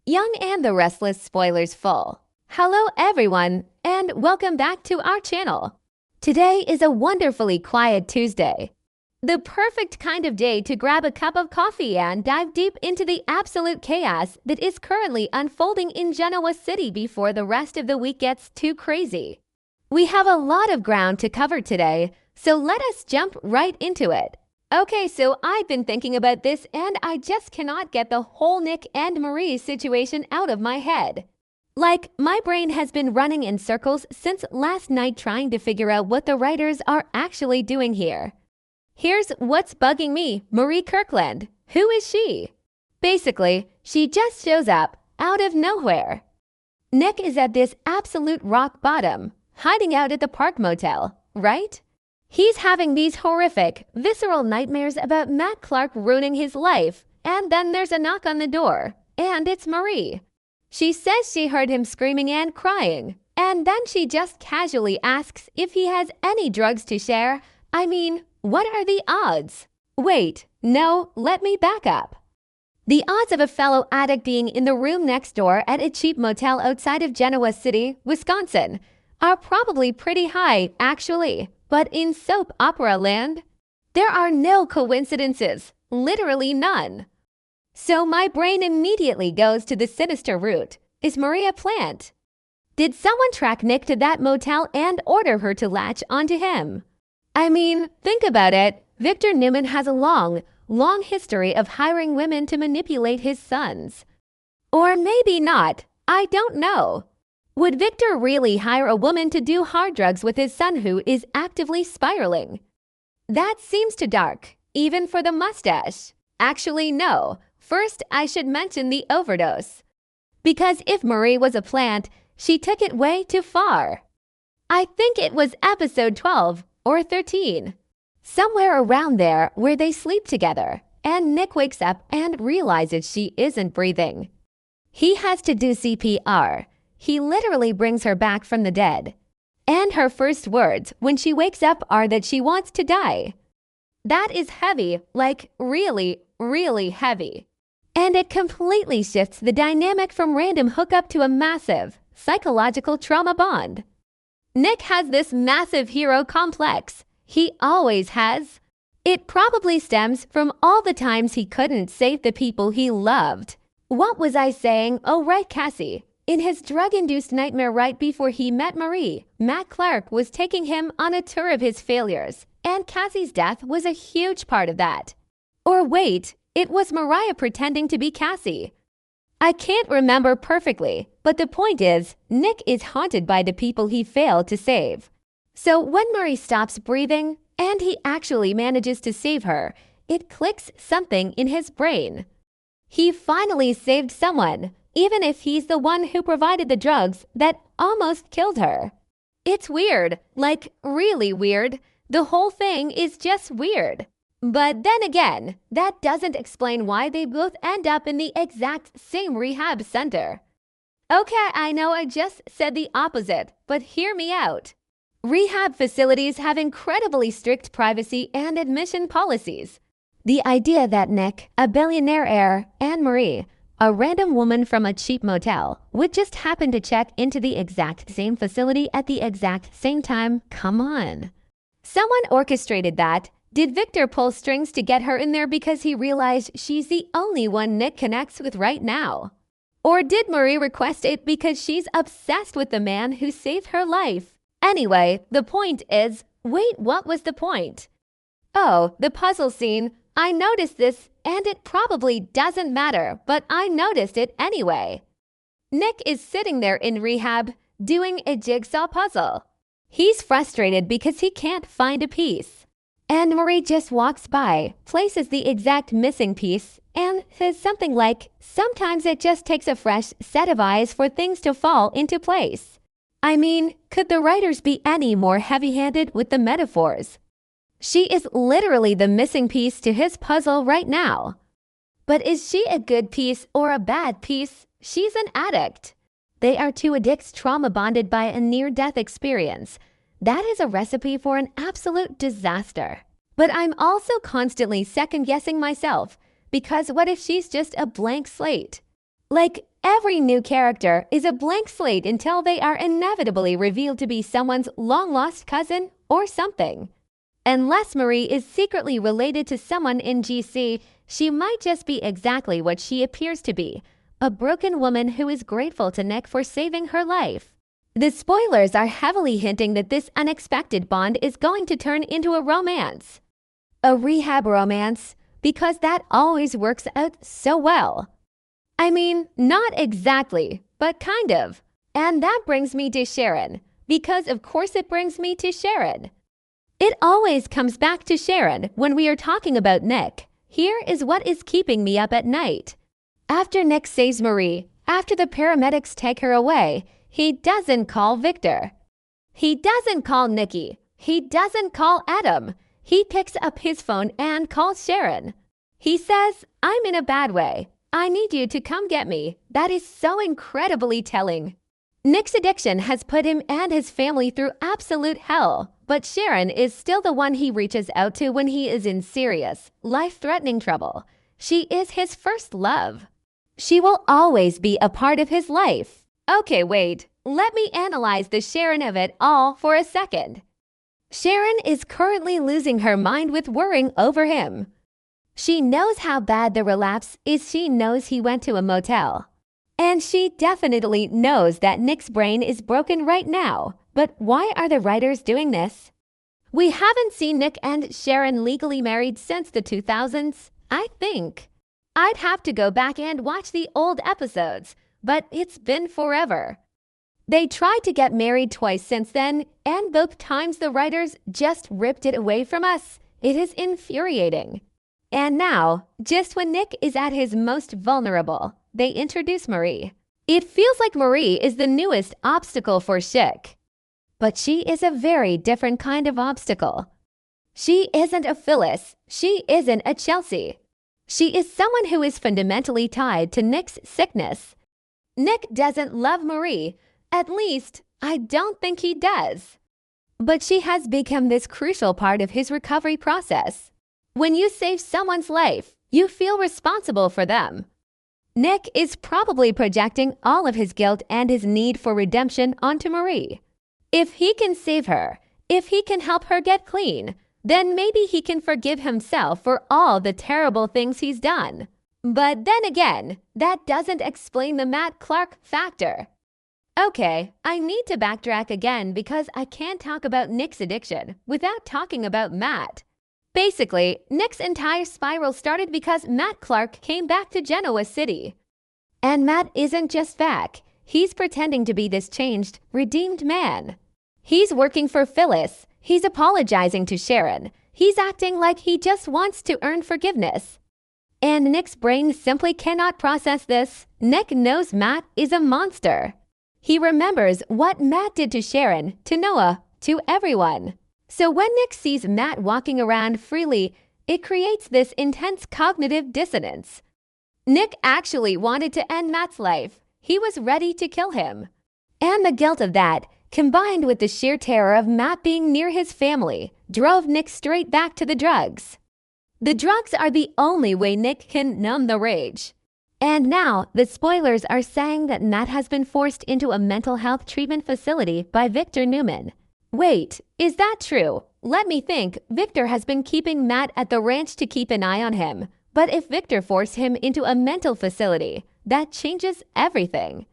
Young and the Restless spoilers full. Hello everyone, and welcome back to our channel. Today is a wonderfully quiet Tuesday. The perfect kind of day to grab a cup of coffee and dive deep into the absolute chaos that is currently unfolding in Genoa City before the rest of the week gets too crazy. We have a lot of ground to cover today, so let us jump right into it. Okay, so I've been thinking about this and I just cannot get the whole Nick and Marie situation out of my head. Like, my brain has been running in circles since last night trying to figure out what the writers are actually doing here. Here's what's bugging me, Marie Kirkland. Who is she? Basically, she just shows up out of nowhere. Nick is at this absolute rock bottom, hiding out at the Park Motel, right? He's having these horrific, visceral nightmares about Matt Clark ruining his life, and then there's a knock on the door, and it's Marie. She says she heard him screaming and crying, and then she just casually asks if he has any drugs to share. I mean, what are the odds? Wait, no, let me back up. The odds of a fellow addict being in the room next door at a cheap motel outside of Genoa City, Wisconsin, are probably pretty high, actually. But in soap opera land, there are no coincidences, literally none. So my brain immediately goes to the sinister route. Is Marie a plant? Did someone track Nick to that motel and order her to latch onto him? I mean, think about it. Victor Newman has a long history of hiring women to manipulate his sons. Or maybe not. I don't know. Would Victor really hire a woman to do hard drugs with his son who is actively spiraling? That seems too dark, even for the mustache. Actually, no. First, I should mention the overdose. Because if Marie was a plant, she took it way too far. I think it was episode 12 or 13. Somewhere around there where they sleep together, and Nick wakes up and realizes she isn't breathing. He has to do CPR. He literally brings her back from the dead. And her first words when she wakes up are that she wants to die. That is heavy, like really, really heavy. And it completely shifts the dynamic from random hookup to a massive psychological trauma bond. Nick has this massive hero complex. He always has. It probably stems from all the times he couldn't save the people he loved. What was I saying? Oh, right, Cassie. In his drug-induced nightmare right before he met Marie, Matt Clark was taking him on a tour of his failures, and Cassie's death was a huge part of that. Or wait, it was Mariah pretending to be Cassie. I can't remember perfectly, but the point is, Nick is haunted by the people he failed to save. So when Marie stops breathing, and he actually manages to save her, it clicks something in his brain. He finally saved someone, even if he's the one who provided the drugs that almost killed her. It's weird, like really weird. The whole thing is just weird. But then again, that doesn't explain why they both end up in the exact same rehab center. Okay, I know I just said the opposite, but hear me out. Rehab facilities have incredibly strict privacy and admission policies. The idea that Nick, a billionaire heir, and Marie, a random woman from a cheap motel, would just happen to check into the exact same facility at the exact same time. Come on. Someone orchestrated that. Did Victor pull strings to get her in there because he realized she's the only one Nick connects with right now? Or did Marie request it because she's obsessed with the man who saved her life? Anyway, the point is, wait, what was the point? Oh, the puzzle scene. I noticed this, and it probably doesn't matter, but I noticed it anyway. Nick is sitting there in rehab, doing a jigsaw puzzle. He's frustrated because he can't find a piece. And Marie just walks by, places the exact missing piece, and says something like, "Sometimes it just takes a fresh set of eyes for things to fall into place." I mean, could the writers be any more heavy-handed with the metaphors? She is literally the missing piece to his puzzle right now. But is she a good piece or a bad piece? She's an addict. They are two addicts trauma bonded by a near-death experience. That is a recipe for an absolute disaster. But I'm also constantly second-guessing myself, because what if she's just a blank slate? Like, every new character is a blank slate until they are inevitably revealed to be someone's long-lost cousin or something. Unless Marie is secretly related to someone in GC, she might just be exactly what she appears to be, a broken woman who is grateful to Nick for saving her life. The spoilers are heavily hinting that this unexpected bond is going to turn into a romance. A rehab romance, because that always works out so well. I mean, not exactly, but kind of. And that brings me to Sharon, because of course it brings me to Sharon. It always comes back to Sharon when we are talking about Nick. Here is what is keeping me up at night. After Nick saves Marie, after the paramedics take her away, he doesn't call Victor. He doesn't call Nikki. He doesn't call Adam. He picks up his phone and calls Sharon. He says, "I'm in a bad way. I need you to come get me." That is so incredibly telling. Nick's addiction has put him and his family through absolute hell, but Sharon is still the one he reaches out to when he is in serious, life-threatening trouble. She is his first love. She will always be a part of his life. Okay, wait. Let me analyze the Sharon of it all for a second. Sharon is currently losing her mind with worrying over him. She knows how bad the relapse is. She knows he went to a motel. And she definitely knows that Nick's brain is broken right now. But why are the writers doing this? We haven't seen Nick and Sharon legally married since the 2000s, I think. I'd have to go back and watch the old episodes, but it's been forever. They tried to get married twice since then, and both times the writers just ripped it away from us. It is infuriating. And now, just when Nick is at his most vulnerable, they introduce Marie. It feels like Marie is the newest obstacle for Schick. But she is a very different kind of obstacle. She isn't a Phyllis. She isn't a Chelsea. She is someone who is fundamentally tied to Nick's sickness. Nick doesn't love Marie. At least, I don't think he does. But she has become this crucial part of his recovery process. When you save someone's life, you feel responsible for them. Nick is probably projecting all of his guilt and his need for redemption onto Marie. If he can save her, if he can help her get clean, then maybe he can forgive himself for all the terrible things he's done. But then again, that doesn't explain the Matt Clark factor. Okay, I need to backtrack again because I can't talk about Nick's addiction without talking about Matt. Basically, Nick's entire spiral started because Matt Clark came back to Genoa City. And Matt isn't just back. He's pretending to be this changed, redeemed man. He's working for Phyllis. He's apologizing to Sharon. He's acting like he just wants to earn forgiveness. And Nick's brain simply cannot process this. Nick knows Matt is a monster. He remembers what Matt did to Sharon, to Noah, to everyone. So when Nick sees Matt walking around freely, it creates this intense cognitive dissonance. Nick actually wanted to end Matt's life. He was ready to kill him. And the guilt of that, combined with the sheer terror of Matt being near his family, drove Nick straight back to the drugs. The drugs are the only way Nick can numb the rage. And now, the spoilers are saying that Matt has been forced into a mental health treatment facility by Victor Newman. Wait, is that true? Let me think. Victor has been keeping Matt at the ranch to keep an eye on him. But if Victor forced him into a mental facility, that changes everything.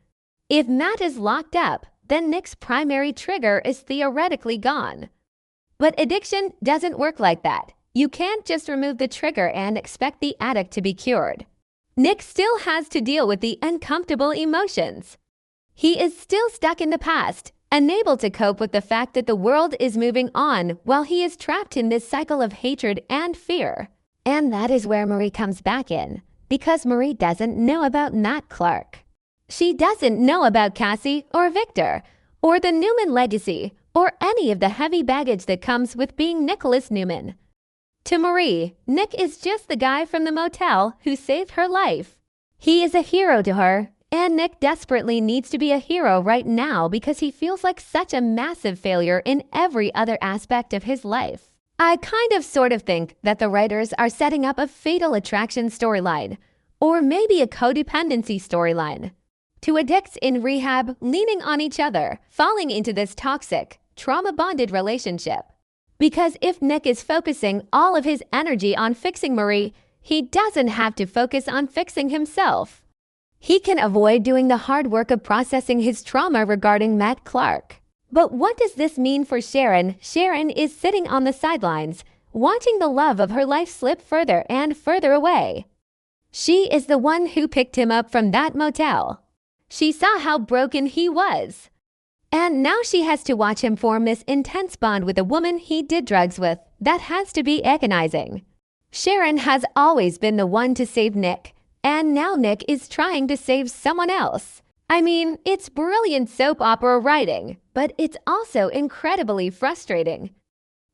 If Matt is locked up, then Nick's primary trigger is theoretically gone. But addiction doesn't work like that. You can't just remove the trigger and expect the addict to be cured. Nick still has to deal with the uncomfortable emotions. He is still stuck in the past, unable to cope with the fact that the world is moving on while he is trapped in this cycle of hatred and fear. And that is where Marie comes back in, because Marie doesn't know about Matt Clark. She doesn't know about Cassie or Victor, or the Newman legacy, or any of the heavy baggage that comes with being Nicholas Newman. To Marie, Nick is just the guy from the motel who saved her life. He is a hero to her, and Nick desperately needs to be a hero right now because he feels like such a massive failure in every other aspect of his life. I kind of sort of think that the writers are setting up a fatal attraction storyline, or maybe a codependency storyline. Two addicts in rehab leaning on each other, falling into this toxic, trauma-bonded relationship. Because if Nick is focusing all of his energy on fixing Marie, he doesn't have to focus on fixing himself. He can avoid doing the hard work of processing his trauma regarding Matt Clark. But what does this mean for Sharon? Sharon is sitting on the sidelines, watching the love of her life slip further and further away. She is the one who picked him up from that motel. She saw how broken he was. And now she has to watch him form this intense bond with a woman he did drugs with. That has to be agonizing. Sharon has always been the one to save Nick, and now Nick is trying to save someone else. I mean, it's brilliant soap opera writing, but it's also incredibly frustrating.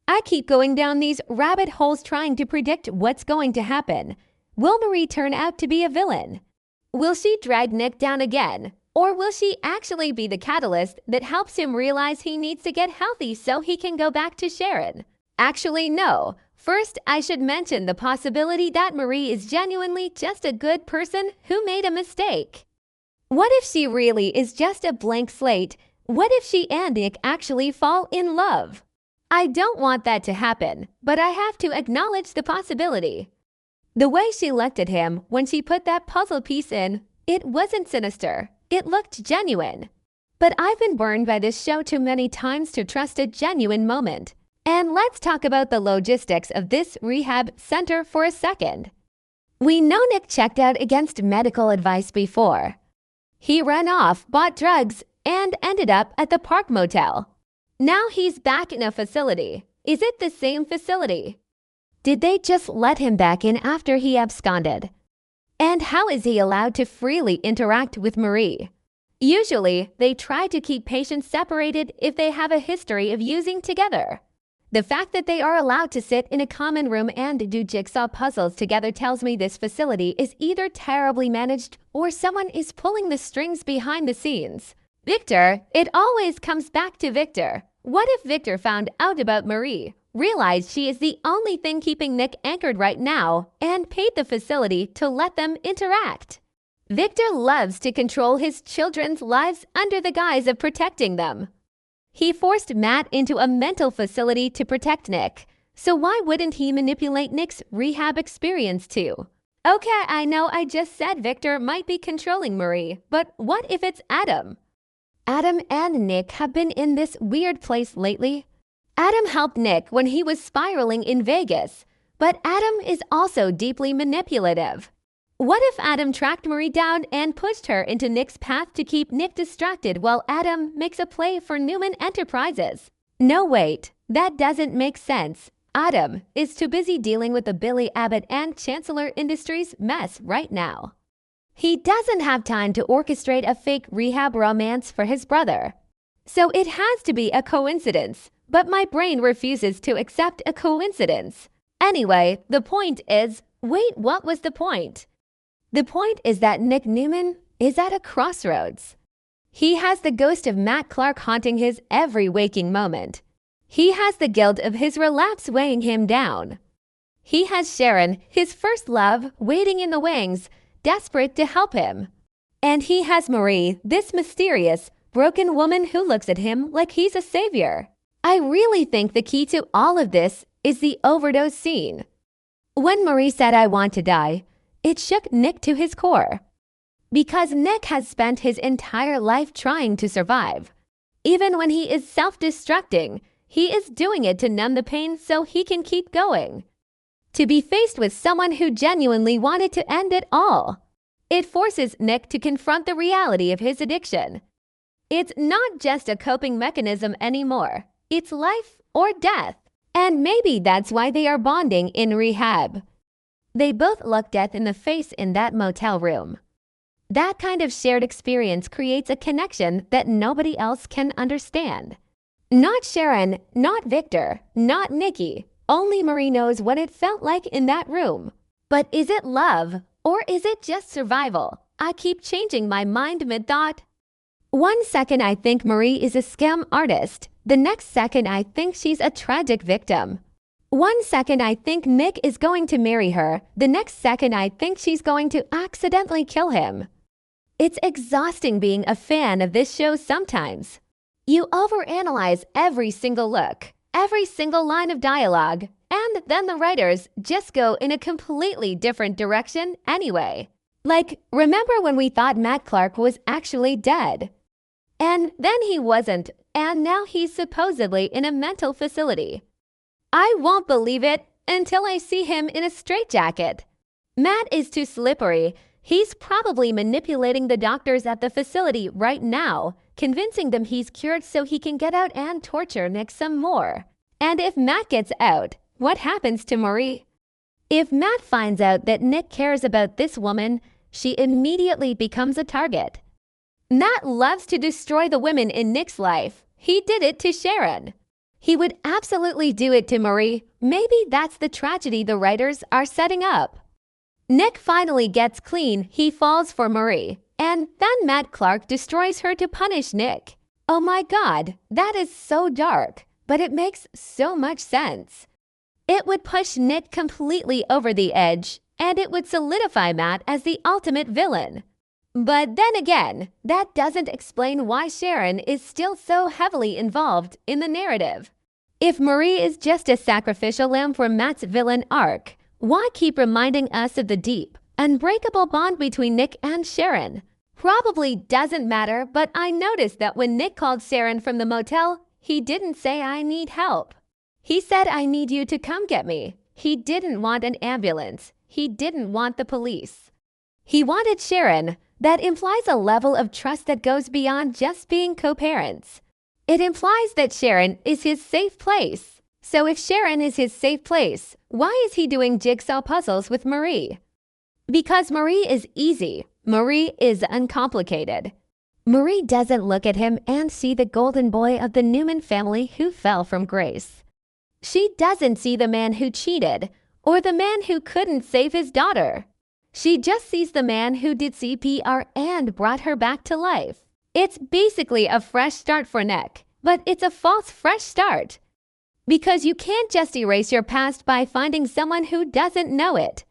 I keep going down these rabbit holes trying to predict what's going to happen. Will Marie turn out to be a villain? Will she drag Nick down again? Or will she actually be the catalyst that helps him realize he needs to get healthy so he can go back to Sharon? Actually, no. First, I should mention the possibility that Marie is genuinely just a good person who made a mistake. What if she really is just a blank slate? What if she and Nick actually fall in love? I don't want that to happen, but I have to acknowledge the possibility. The way she looked at him when she put that puzzle piece in, it wasn't sinister. It looked genuine. But I've been burned by this show too many times to trust a genuine moment. And let's talk about the logistics of this rehab center for a second. We know Nick checked out against medical advice before. He ran off, bought drugs, and ended up at the Park Motel. Now he's back in a facility. Is it the same facility? Did they just let him back in after he absconded? And how is he allowed to freely interact with Marie? Usually, they try to keep patients separated if they have a history of using together. The fact that they are allowed to sit in a common room and do jigsaw puzzles together tells me this facility is either terribly managed or someone is pulling the strings behind the scenes. Victor, it always comes back to Victor. What if Victor found out about Marie, realized she is the only thing keeping Nick anchored right now, and paid the facility to let them interact? Victor loves to control his children's lives under the guise of protecting them. He forced Matt into a mental facility to protect Nick, so why wouldn't he manipulate Nick's rehab experience too? Okay, I know I just said Victor might be controlling Marie, but what if it's Adam? Adam and Nick have been in this weird place lately. Adam helped Nick when he was spiraling in Vegas, but Adam is also deeply manipulative. What if Adam tracked Marie down and pushed her into Nick's path to keep Nick distracted while Adam makes a play for Newman Enterprises? No, wait, that doesn't make sense. Adam is too busy dealing with the Billy Abbott and Chancellor Industries mess right now. He doesn't have time to orchestrate a fake rehab romance for his brother. So it has to be a coincidence, but my brain refuses to accept a coincidence. Anyway, the point is, wait, what was the point? The point is that Nick Newman is at a crossroads. He has the ghost of Matt Clark haunting his every waking moment. He has the guilt of his relapse weighing him down. He has Sharon, his first love, waiting in the wings, desperate to help him. And he has Marie, this mysterious, broken woman who looks at him like he's a savior. I really think the key to all of this is the overdose scene. When Marie said, "I want to die," it shook Nick to his core. Because Nick has spent his entire life trying to survive. Even when he is self-destructing, he is doing it to numb the pain so he can keep going. To be faced with someone who genuinely wanted to end it all, it forces Nick to confront the reality of his addiction. It's not just a coping mechanism anymore. It's life or death. And maybe that's why they are bonding in rehab. They both look death in the face in that motel room. That kind of shared experience creates a connection that nobody else can understand. Not Sharon, not Victor, not Nikki. Only Marie knows what it felt like in that room. But is it love or is it just survival? I keep changing my mind mid-thought. One second I think Marie is a scam artist. The next second I think she's a tragic victim. One second I think Nick is going to marry her. The next second I think she's going to accidentally kill him. It's exhausting being a fan of this show sometimes. You overanalyze every single look, every single line of dialogue, and then the writers just go in a completely different direction anyway. Like, remember when we thought Matt Clark was actually dead? And then he wasn't, and now he's supposedly in a mental facility. I won't believe it until I see him in a straitjacket. Matt is too slippery. He's probably manipulating the doctors at the facility right now, convincing them he's cured so he can get out and torture Nick some more. And if Matt gets out, what happens to Marie? If Matt finds out that Nick cares about this woman, she immediately becomes a target. Matt loves to destroy the women in Nick's life. He did it to Sharon. He would absolutely do it to Marie. Maybe that's the tragedy the writers are setting up. Nick finally gets clean. He falls for Marie. And then Matt Clark destroys her to punish Nick. Oh my God, that is so dark, but it makes so much sense. It would push Nick completely over the edge, and it would solidify Matt as the ultimate villain. But then again, that doesn't explain why Sharon is still so heavily involved in the narrative. If Marie is just a sacrificial lamb for Matt's villain arc, why keep reminding us of the deep, unbreakable bond between Nick and Sharon? Probably doesn't matter, but I noticed that when Nick called Sharon from the motel, he didn't say "I need help." He said "I need you to come get me." He didn't want an ambulance. He didn't want the police. He wanted Sharon. That implies a level of trust that goes beyond just being co-parents. It implies that Sharon is his safe place. So if Sharon is his safe place, why is he doing jigsaw puzzles with Marie? Because Marie is easy. Marie is uncomplicated. Marie doesn't look at him and see the golden boy of the Newman family who fell from grace. She doesn't see the man who cheated or the man who couldn't save his daughter. She just sees the man who did CPR and brought her back to life. It's basically a fresh start for Nick, but it's a false fresh start. Because you can't just erase your past by finding someone who doesn't know it.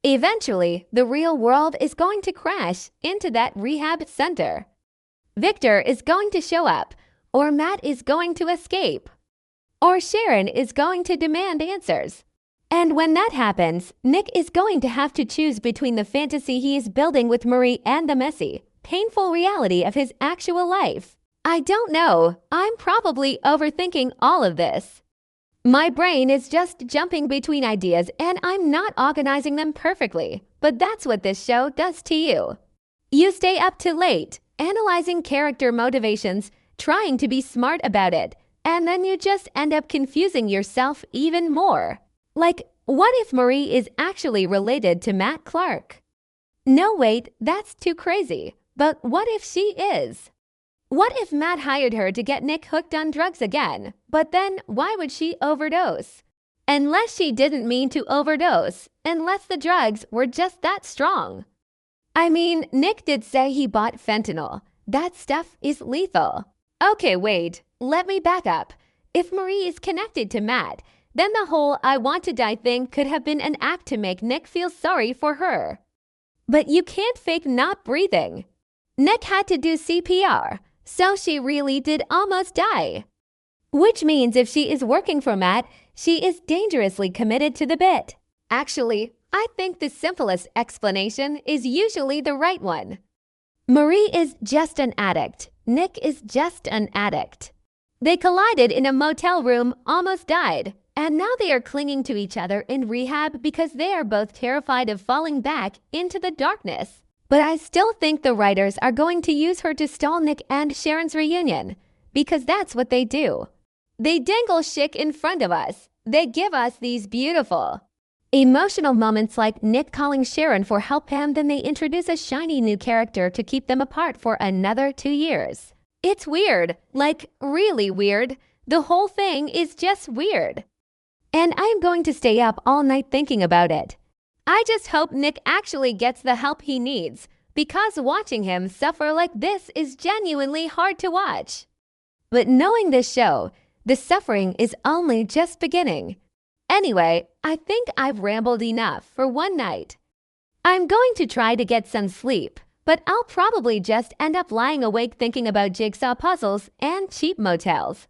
Eventually, the real world is going to crash into that rehab center. Victor is going to show up, or Matt is going to escape, or Sharon is going to demand answers. And when that happens, Nick is going to have to choose between the fantasy he is building with Marie and the messy, painful reality of his actual life. I don't know. I'm probably overthinking all of this. My brain is just jumping between ideas and I'm not organizing them perfectly, but that's what this show does to you. You stay up too late, analyzing character motivations, trying to be smart about it, and then you just end up confusing yourself even more. Like, what if Marie is actually related to Matt Clark? No, wait, that's too crazy. But what if she is? What if Matt hired her to get Nick hooked on drugs again? But then why would she overdose? Unless she didn't mean to overdose, unless the drugs were just that strong. I mean, Nick did say he bought fentanyl. That stuff is lethal. Okay, wait, let me back up. If Marie is connected to Matt, then the whole "I want to die" thing could have been an act to make Nick feel sorry for her. But you can't fake not breathing. Nick had to do CPR, so she really did almost die. Which means if she is working for Matt, she is dangerously committed to the bit. Actually, I think the simplest explanation is usually the right one. Marie is just an addict. Nick is just an addict. They collided in a motel room, almost died. And now they are clinging to each other in rehab because they are both terrified of falling back into the darkness. But I still think the writers are going to use her to stall Nick and Sharon's reunion, because that's what they do. They dangle shit in front of us. They give us these beautiful, emotional moments like Nick calling Sharon for help and then they introduce a shiny new character to keep them apart for another 2 years. It's weird, like really weird. The whole thing is just weird. And I'm going to stay up all night thinking about it. I just hope Nick actually gets the help he needs, because watching him suffer like this is genuinely hard to watch. But knowing this show, the suffering is only just beginning. Anyway, I think I've rambled enough for one night. I'm going to try to get some sleep, but I'll probably just end up lying awake thinking about jigsaw puzzles and cheap motels.